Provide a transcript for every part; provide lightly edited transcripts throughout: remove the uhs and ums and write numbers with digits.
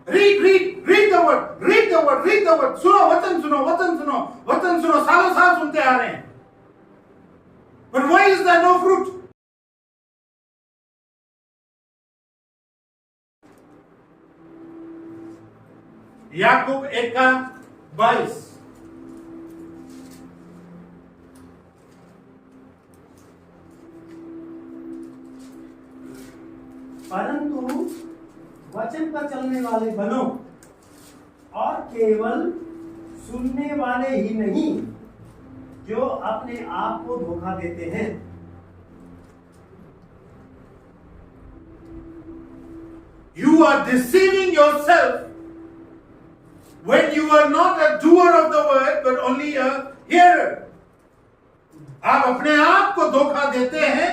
Read the word, सुनो, वचन सुनो, सालों साल सुनते आ रहे हैं, but why is there no fruit? याकूब 1:22। परंतु वचन पर चलने वाले बनो और केवल सुनने वाले ही नहीं जो अपने आप को धोखा देते हैं। You are deceiving yourself when you are not a doer of the word but only a hearer. आप अपने आप को धोखा देते हैं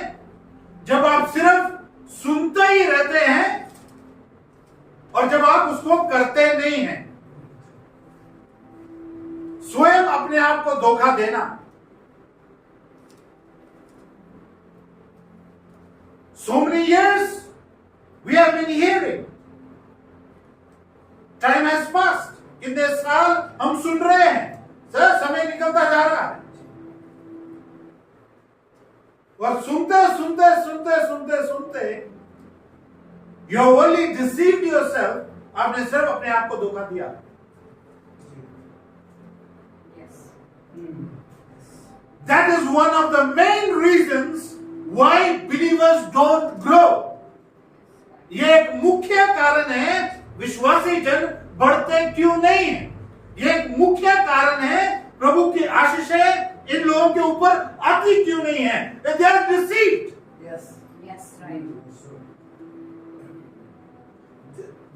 जब आप सिर्फ सुनते ही रहते हैं और जब आप उसको करते नहीं हैं। स्वयं अपने आप को धोखा देना। So many years we have been hearing. Time has passed. कितने साल हम सुन रहे हैं, सर समय निकलता जा रहा है और सुनते you have only deceived yourself. आपने सिर्फ अपने आप को धोखा दिया। That is one of the main reasons why believers don't grow. ये एक मुख्य कारण है विश्वासी जन बढ़ते क्यों नहीं है। ये एक मुख्य कारण है प्रभु की आशीषें इन लोगों के ऊपर आती क्यों नहीं है। They are deceived. Yes, right.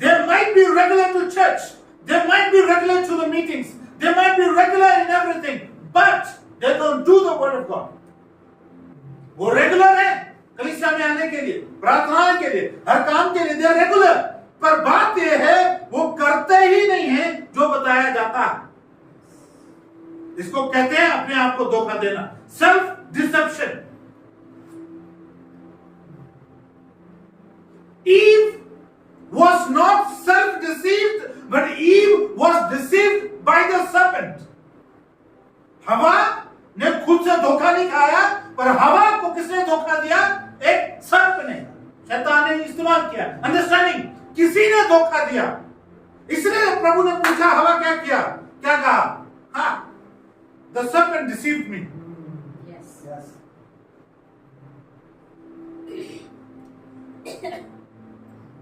They might be regular to church. They might be regular to the meetings. They might be regular in everything, but they don't do the word of God. वो regular है कलीसिया में आने के लिए, प्रार्थना के लिए, हर काम के लिए they are regular. पर बात यह है वो करते ही नहीं है जो बताया जाता है। इसको कहते हैं अपने आप को धोखा देना, self deception. Eve was not self-deceived, but Eve was deceived by the serpent. हवा ने खुद से धोखा नहीं खाया, पर हवा को किसने धोखा दिया? एक सर्प ने, शैतान ने इस्तेमाल किया। अंडरस्टैंडिंग, किसी ने धोखा दिया। इसलिए प्रभु ने पूछा, हवा क्या किया? क्या कहा? हाँ, the serpent deceived me. Yes.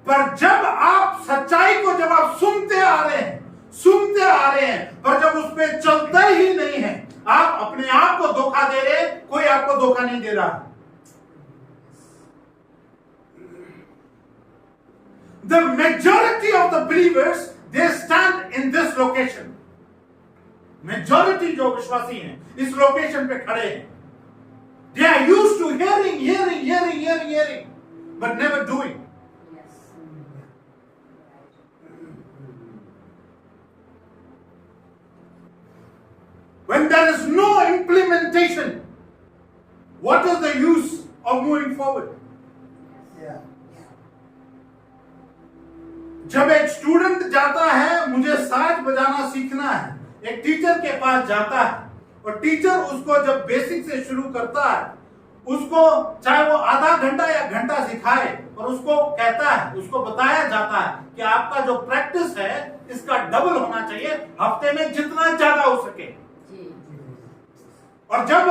पर जब आप सच्चाई को जब आप सुनते आ रहे हैं, पर जब उस पर चलते ही नहीं है, आप अपने आप को धोखा दे रहे, कोई आपको धोखा नहीं दे रहा। The majority of the believers, they stand in this location. Majority जो विश्वासी हैं, इस लोकेशन पे खड़े हैं। They are used to hearing, but never doing. When there is no implementation, what is the use of moving forward? जब एक student जाता है, मुझे साज बजाना सीखना है, एक टीचर के पास जाता है और टीचर उसको जब बेसिक से शुरू करता है, उसको चाहे वो आधा घंटा या घंटा सिखाए और उसको कहता है, उसको बताया जाता है कि आपका जो प्रैक्टिस है इसका डबल होना चाहिए, हफ्ते में जितना ज्यादा हो सके। और जब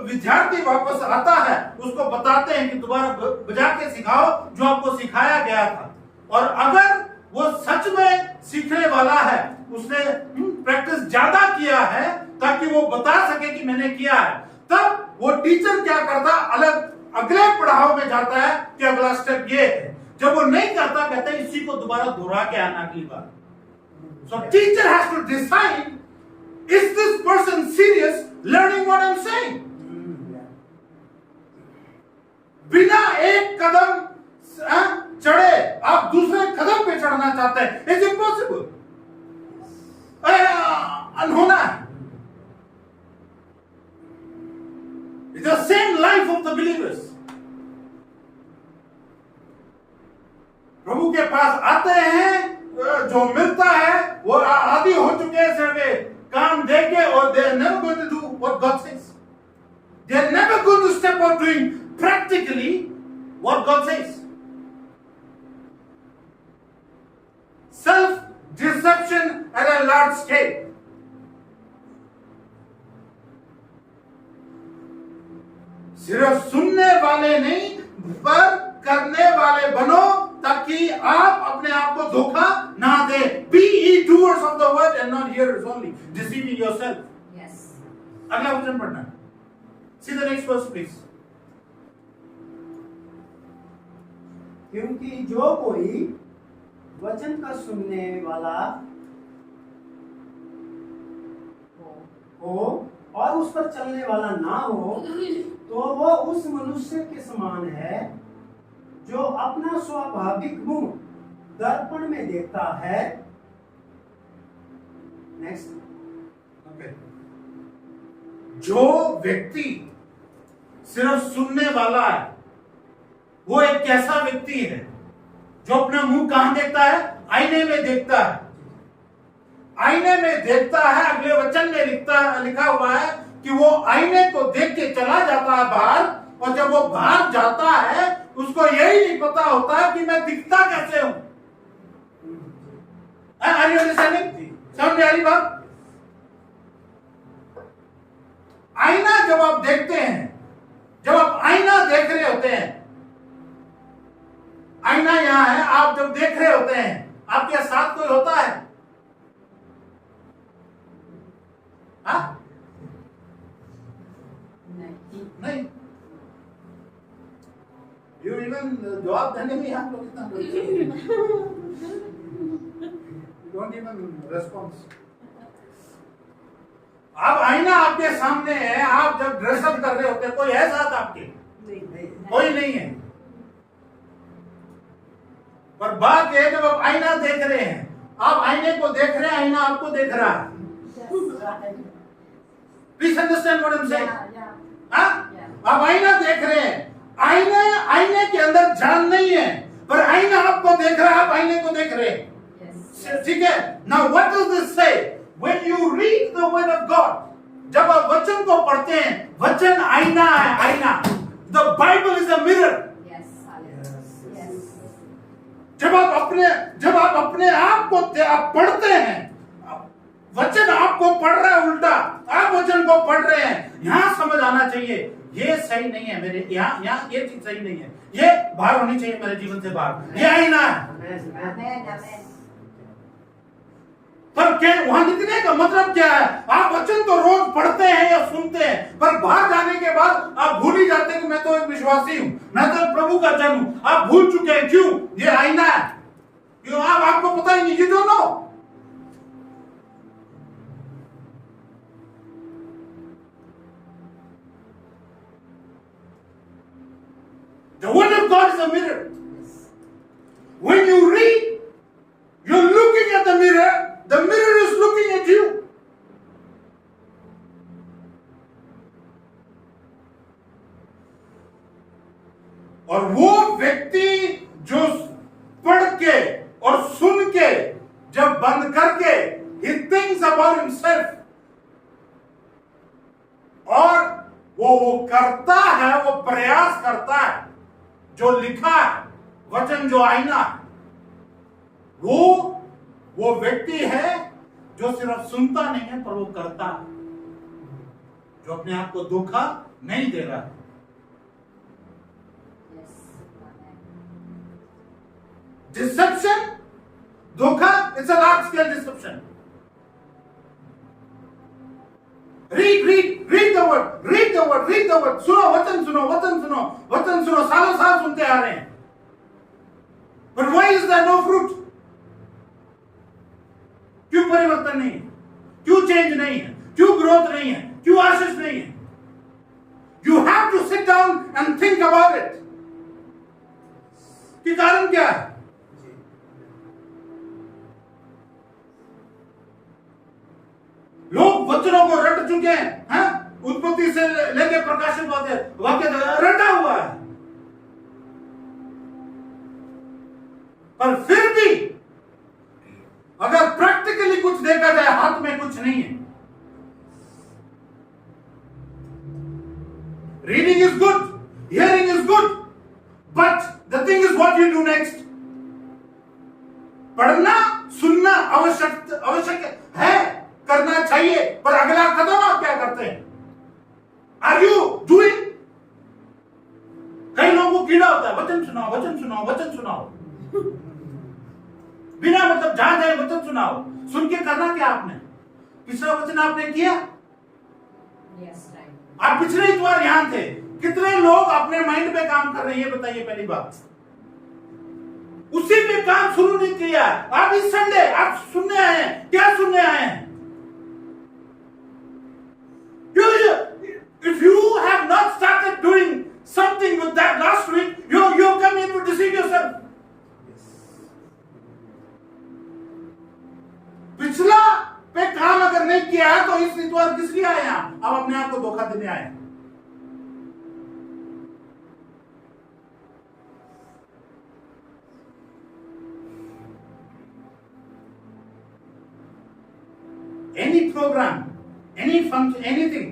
विद्यार्थी वापस आता है, उसको बताते हैं कि दोबारा बजा के सिखाओ जो आपको सिखाया गया था। और अगर वो सच में सीखने वाला है, उसने प्रैक्टिस ज्यादा किया है ताकि वो बता सके कि मैंने किया है, तब वो टीचर क्या करता, अगले पड़ाव में जाता है कि अगला स्टेप ये है। जब वो नहीं करता, कहता है इसी को दोबारा दोहरा के आना अगली बार। So teacher has to decide, is this person serious learning what I'm saying? बिना एक कदम चढ़े आप दूसरे कदम पे चढ़ना चाहते हैं, इट्स इम्पॉसिबल, अनहोना है। It's the same life of the believers. प्रभु के पास आते हैं, जो मिलता है वो आदि हो चुके हैं सिर्फ काम दे के, और they are never going to do what God says. They are never going to step out doing practically what God says. Self-deception at a large scale. सिर्फ सुनने वाले नहीं पर करने वाले बनो, ताकि आप अपने आप को धोखा ना दे. Be ye doers of the word and not hearers only, deceiving yourself. Yes. अगला वचन पढ़ना. See the next verse please. क्योंकि जो कोई वचन का सुनने वाला हो और उस पर चलने वाला ना हो, तो वो उस मनुष्य के समान है जो अपना स्वाभाविक मुंह दर्पण में देखता है. नेक्स्ट. Okay. जो व्यक्ति सिर्फ सुनने वाला है, वो एक कैसा व्यक्ति है जो अपना मुंह कहां देखता है? आईने में देखता है. आईने में देखता है. अगले वचन में लिखा हुआ है कि वो आईने को देख के चला जाता है बाहर, और जब वो बाहर जाता है उसको यही नहीं पता होता है कि मैं दिखता कैसे हूं. Are you understanding? समझ में आ रही बात? आईना जब आप देखते हैं, जब आप आईना देख रहे होते हैं, आईना यहां है, आप जब देख रहे होते हैं, आपके साथ कोई होता है? हाँ? नहीं. यू इवन जवाब देने में आप लोग इतना डोंट इवन रेस्पॉन्स. अब आईना आपके सामने है, आप जब ड्रेसअप कर रहे होते हैं, कोई है साथ आपके? कोई नहीं है. पर बात यह है, जब आप आईना देख रहे हैं, आप आईने को देख रहे हैं, आईना आपको देख रहा है. Please understand what I am saying. आप आईना देख रहे हैं, आईने के अंदर जान नहीं है, पर आईना आपको देख रहा है, आप आईने को देख रहे हैं. ठीक है. नाउ व्हाट डज दिस से? When you read the word of God, जब आप वचन को पढ़ते हैं, वचन आईना है. आईना. The Bible is a mirror. जब आप अपने आप को आप पढ़ते हैं, वचन आपको पढ़ रहा है, उल्टा आप वचन को पढ़ रहे हैं. यहां समझ आना चाहिए, ये सही नहीं है मेरे, यहाँ ये चीज सही नहीं है, ये बाहर होनी चाहिए मेरे जीवन से बाहर. ये आईना है. पर क्या वहां लिखने का मतलब क्या है? आप वचन तो रोज पढ़ते हैं या सुनते हैं, पर बाहर जाने के बाद आप भूल ही जाते हैं कि मैं तो एक विश्वासी हूं, मैं तो प्रभु का जन हूं. आप भूल चुके हैं. क्यों? ये आईना है. क्यों? आपको पता ही नहीं. You don't know. The word of God is a mirror. When you read, you're looking at the mirror is looking at you. और वो व्यक्ति जो पढ़ के और सुन के जब बंद करके he thinks about himself, और वो करता है, वो प्रयास करता है, जो लिखा है, वचन जो आईना है, वो व्यक्ति है जो सिर्फ सुनता नहीं है, पर वो करता है, जो अपने आप को धोखा नहीं दे रहा है. डिसेप्शन, धोखा, it's a large scale deception. read the word. सुनो, वचन सुनो. सालों साल सुनते आ रहे हैं. But why is there no fruit? क्यों परिवर्तन नहीं है? क्यों चेंज नहीं है? क्यों ग्रोथ नहीं है? क्यों आशीष नहीं है? You have to sit down and think about it. कि कारण क्या है? लोग वचनों को रट चुके हैं. उत्पत्ति से लेकर प्रकाशित वाक्य रटा हुआ है, पर फिर भी अगर प्रैक्टिकली कुछ देखा जाए, हाथ में कुछ नहीं है। Reading is good, hearing is good, but the thing is what you do next. पढ़ना सुनना आवश्यक है, करना चाहिए, पर अगला कदम आप क्या करते हैं? Are you doing? कई लोगों को कीड़ा होता है, वचन सुनाओ, वचन सुनाओ, वचन सुनाओ, बिना मतलब जहां जाए वचन सुनाओ। सुन के करना क्या आपने? पिछला वचन आपने किया? Yes, right. आप पिछले इतवार यहां थे। कितने लोग अपने माइंड पे काम कर रहे हैं, ये बताइए पहली बात। उसी पे काम शुरू नहीं किया। आप इस संडे आप सुनने आए हैं, क्या सुनने आए हैं? If you have not started doing something with that last week, you come here to deceive yourself. पिछला पे काम अगर नहीं किया है तो इस इतवार किस लिए आए हैं? आप अपने आप को धोखा देने आए हैं। Any program, any function, anything,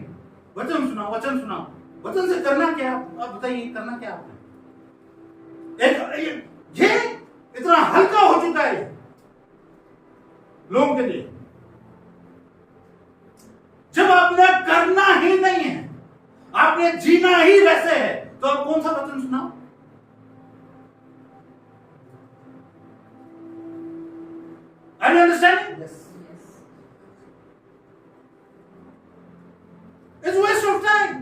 वचन सुनाओ, वचन सुनाओ। वचन से करना क्या? आप बताइए, करना क्या आपने? ये इतना हल्का हो चुका है लोगों के लिए। जब आपने करना ही नहीं है, आपने जीना ही वैसे है, तो आप कौन सा वचन सुनाओ? Are you understanding? Yes. It's a waste of time.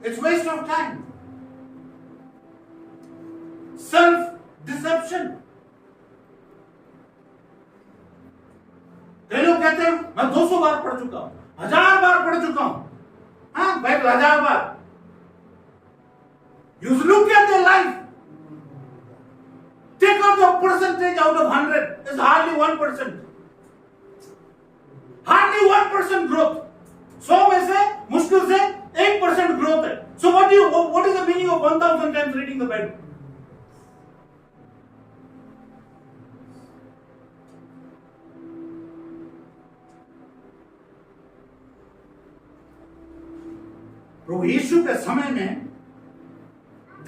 It's waste of time. Self-deception. कई लोग कहते हैं मैं 200 बार पढ़ चुका हूं, 1000 बार पढ़ चुका हूं, हाँ Bible 1000 bar. You look at their life. Take out the percentage out of 100. It's hardly 1%. Hardly 1% growth. 100 में से मुश्किल से 1% growth है। So what is the meaning of 1000 times reading the Bible? प्रभु यीशु के समय में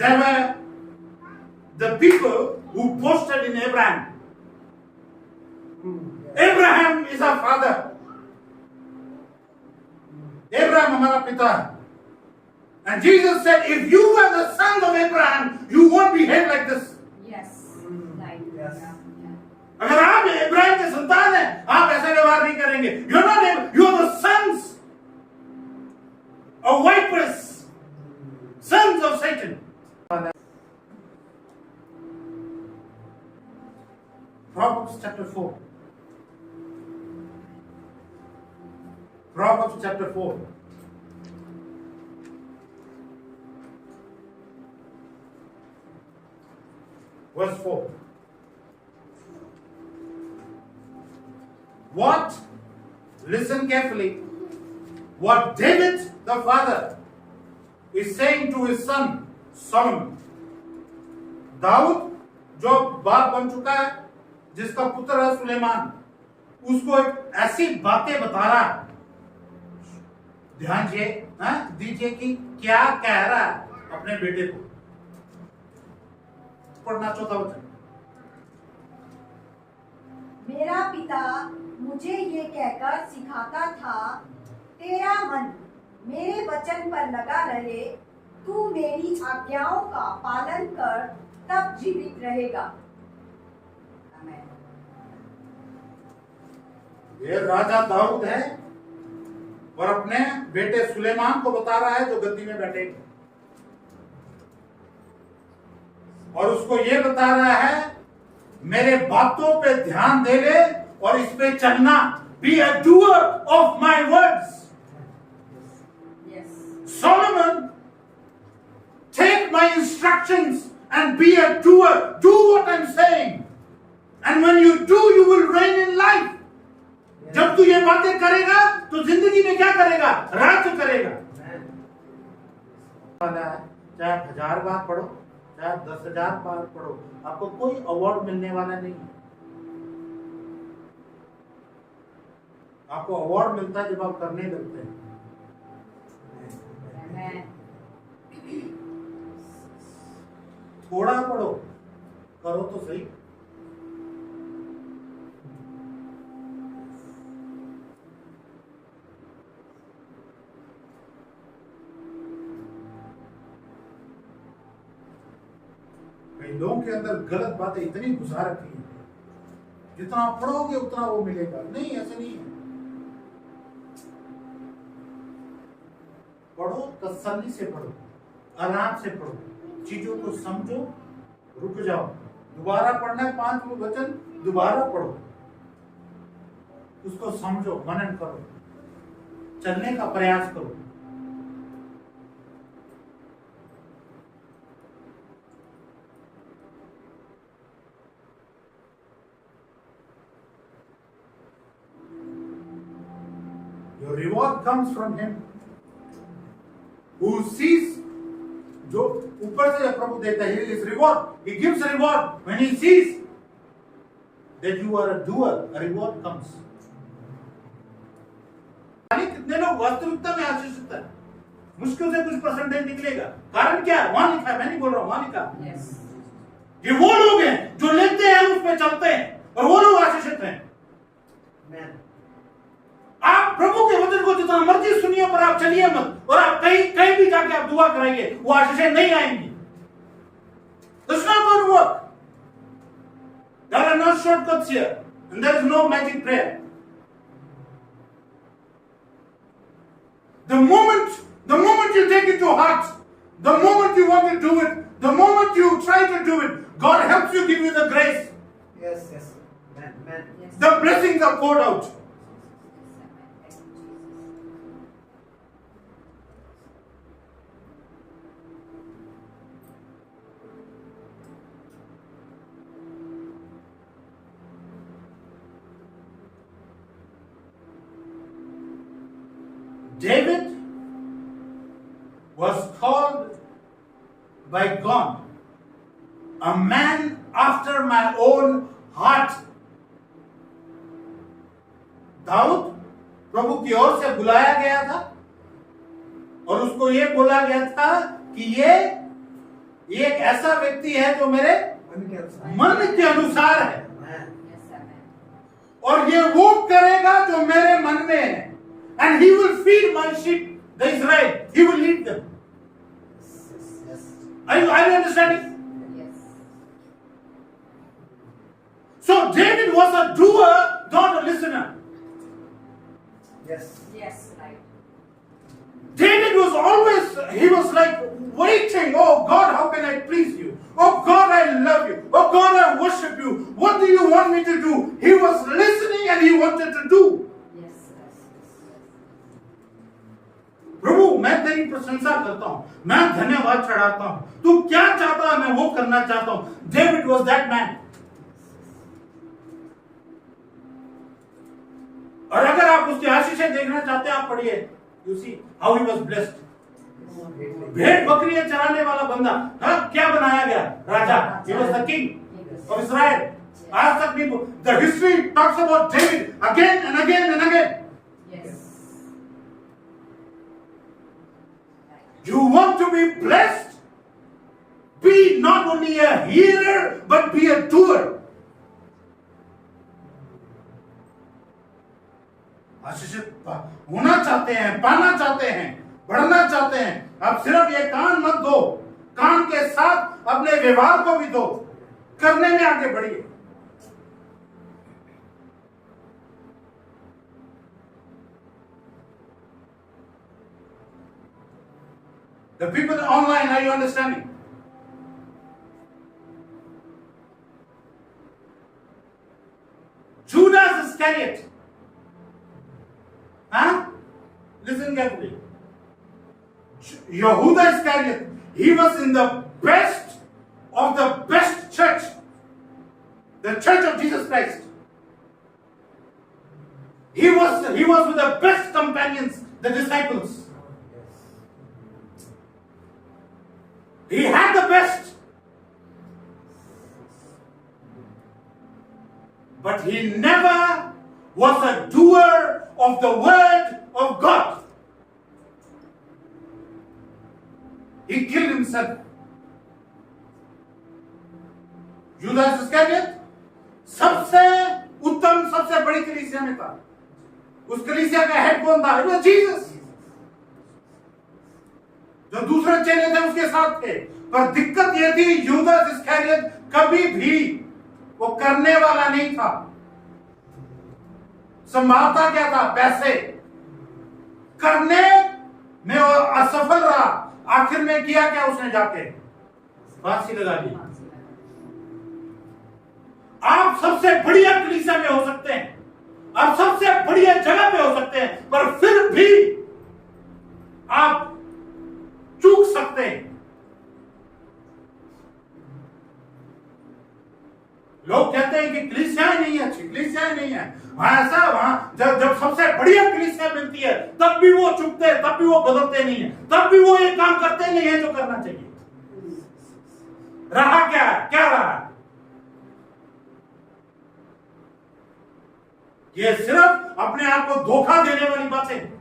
there were the people who boasted in Abraham. Abraham is our father. Abraham हमारा पिता है. And Jesus said, if you were the sons of Abraham, you won't behave like this. Yes, right. Yes. Yeah. अगर आप इब्राहिम के संतान हैं, आप ऐसा व्यवहार नहीं करेंगे। You're the sons of vipers, sons of Satan. Proverbs chapter 4. Proverbs chapter 4. Verse 4. What? Listen carefully. What David the father is saying to his son Solomon. Dawood जो बाप बन चुका है, जिसका पुत्र है सुलेमान, उसको एक ऐसी बातें बता रहा है। ध्यान दीजिए कि क्या कह रहा है अपने बेटे को। पढ़ना 4वां वचन। मेरा पिता मुझे ये कहकर सिखाता था, तेरा मन मेरे वचन पर लगा रहे, तू मेरी आज्ञाओं का पालन कर, तब जीवित रहेगा। आमीन। ये राजा दाऊद है और अपने बेटे सुलेमान को बता रहा है जो गद्दी में बैठेगा, और उसको ये बता रहा है मेरे बातों पे ध्यान दे ले और इस पे चलना। Be a doer of my words. Yes. Solomon, take my instructions and be a doer. Do what I'm saying. And when you do, you will reign in life. जब तू ये बातें करेगा तो जिंदगी में क्या करेगा? राज्य करेगा। चाहे आप 1000 बार पढ़ो, चाहे आप 10,000 बार पढ़ो, आपको कोई अवार्ड मिलने वाला नहीं है। आपको अवार्ड मिलता है जब आप करने लगते हैं। Amen. थोड़ा पढ़ो, करो तो सही। कई लोगों के अंदर गलत बातें इतनी घुसा रखी हैं, जितना पढ़ोगे उतना वो मिलेगा। नहीं, ऐसे नहीं है। पढ़ो, तसल्ली से पढ़ो, आराम से पढ़ो, चीजों को समझो, रुक जाओ, दोबारा पढ़ना है 5 वचन, दोबारा पढ़ो, उसको समझो, मनन करो, चलने का प्रयास करो। Your reward comes from him who sees, जो ऊपर से प्रभु देता है, his reward, he gives a reward when he sees that you are a doer, a reward comes. कितने लोग वास्तविकता में आशीषित है? मुश्किल से कुछ परसेंटेज निकलेगा। कारण क्या है? वहां लिखा है, मैं नहीं बोल रहा हूं, वहां लिखा। Yes. ये वो लोग हैं जो लेते हैं, उस पे चलते हैं, और वो लोग आशीषित हैं। आप प्रभु के वचन को जितना मर्जी सुनिए, पर आप चलिए मत, और आप कहीं भी जाके आप दुआ कराइए, वो आशीषें नहीं आएंगी। That's not going to work. There are no shortcuts here, and there is no magic prayer. The moment you take it to heart, the moment you want to do it, the moment you try to do it, God helps you, give you the grace. Yes, yes. Man. Yes. The blessings are poured out. Thank you, Jesus. David was called by God a man after my own heart. Dawood प्रभु की ओर से बुलाया गया था, और उसको ये बोला गया था कि ये एक ऐसा व्यक्ति है जो मेरे मन के अनुसार है, Yes, amen. और ये वो करेगा जो मेरे मन में है। And he will feed my sheep, the Israel. He will lead them. Are you understanding? Yes. So David was a doer, not a listener. Yes. Yes, right. David was always, he was like waiting. Oh God, how can I please you? Oh God, I love you. Oh God, I worship you. What do you want me to do? He was listening and he wanted to do. Yes, yes, yes. प्रभु, मैं तेरी प्रशंसा करता हूं, मैं धन्यवाद चढ़ाता हूं, तू क्या चाहता है मैं वो करना चाहता हूं। David was that man. और अगर आप उसकी आशीषें देखना चाहते हैं, आप पढ़िए, you see how he was blessed. भेड़ बकरियां चराने वाला बंदा, हाँ, क्या बनाया गया? राजा. He was the king of Israel. आज तक नहीं, the history talks about David again and again and again. Yes. You want to be blessed? Be not only a hearer, but be a doer. आशीषित होना चाहते हैं, पाना चाहते हैं, बढ़ना चाहते हैं, आप सिर्फ ये कान मत दो, कान के साथ अपने व्यवहार को भी दो, करने में आगे बढ़िए। The people online, are you understanding? Judas Iscariot. Huh? Listen carefully. Yehuda Iscariot, he was in the best of the best church, the church of Jesus Christ. He was with the best companions, the disciples. He had the best. But he never was a doer of the word of God. He killed himself. यूदास इस्करियोत सबसे उत्तम, सबसे बड़ी कलीसिया में था। उस कलीसिया का हेड कौन था? It was Jesus. जो दूसरे चेले थे उसके साथ थे, पर दिक्कत यह थी यूदास इस्करियोत कभी भी वो करने वाला नहीं था। संभालता क्या था? पैसे। करने में वो असफल रहा। आखिर में किया क्या उसने? जाके फांसी लगा ली। आप सबसे बढ़िया कलीसिया में हो सकते हैं, आप सबसे बढ़िया जगह पे हो सकते हैं, पर फिर भी आप चूक सकते हैं। लोग कहते हैं कि कलीसियाएं नहीं है, अच्छी कलीसियाएं नहीं है, वहां ऐसा, वहां जब सबसे बढ़िया कलीसिया मिलती है तब भी वो चुकते हैं, तब भी वो बदलते नहीं है, तब भी वो ये काम करते नहीं है जो करना चाहिए। रहा क्या है? क्या रहा है? ये सिर्फ अपने आप को धोखा देने वाली बातें।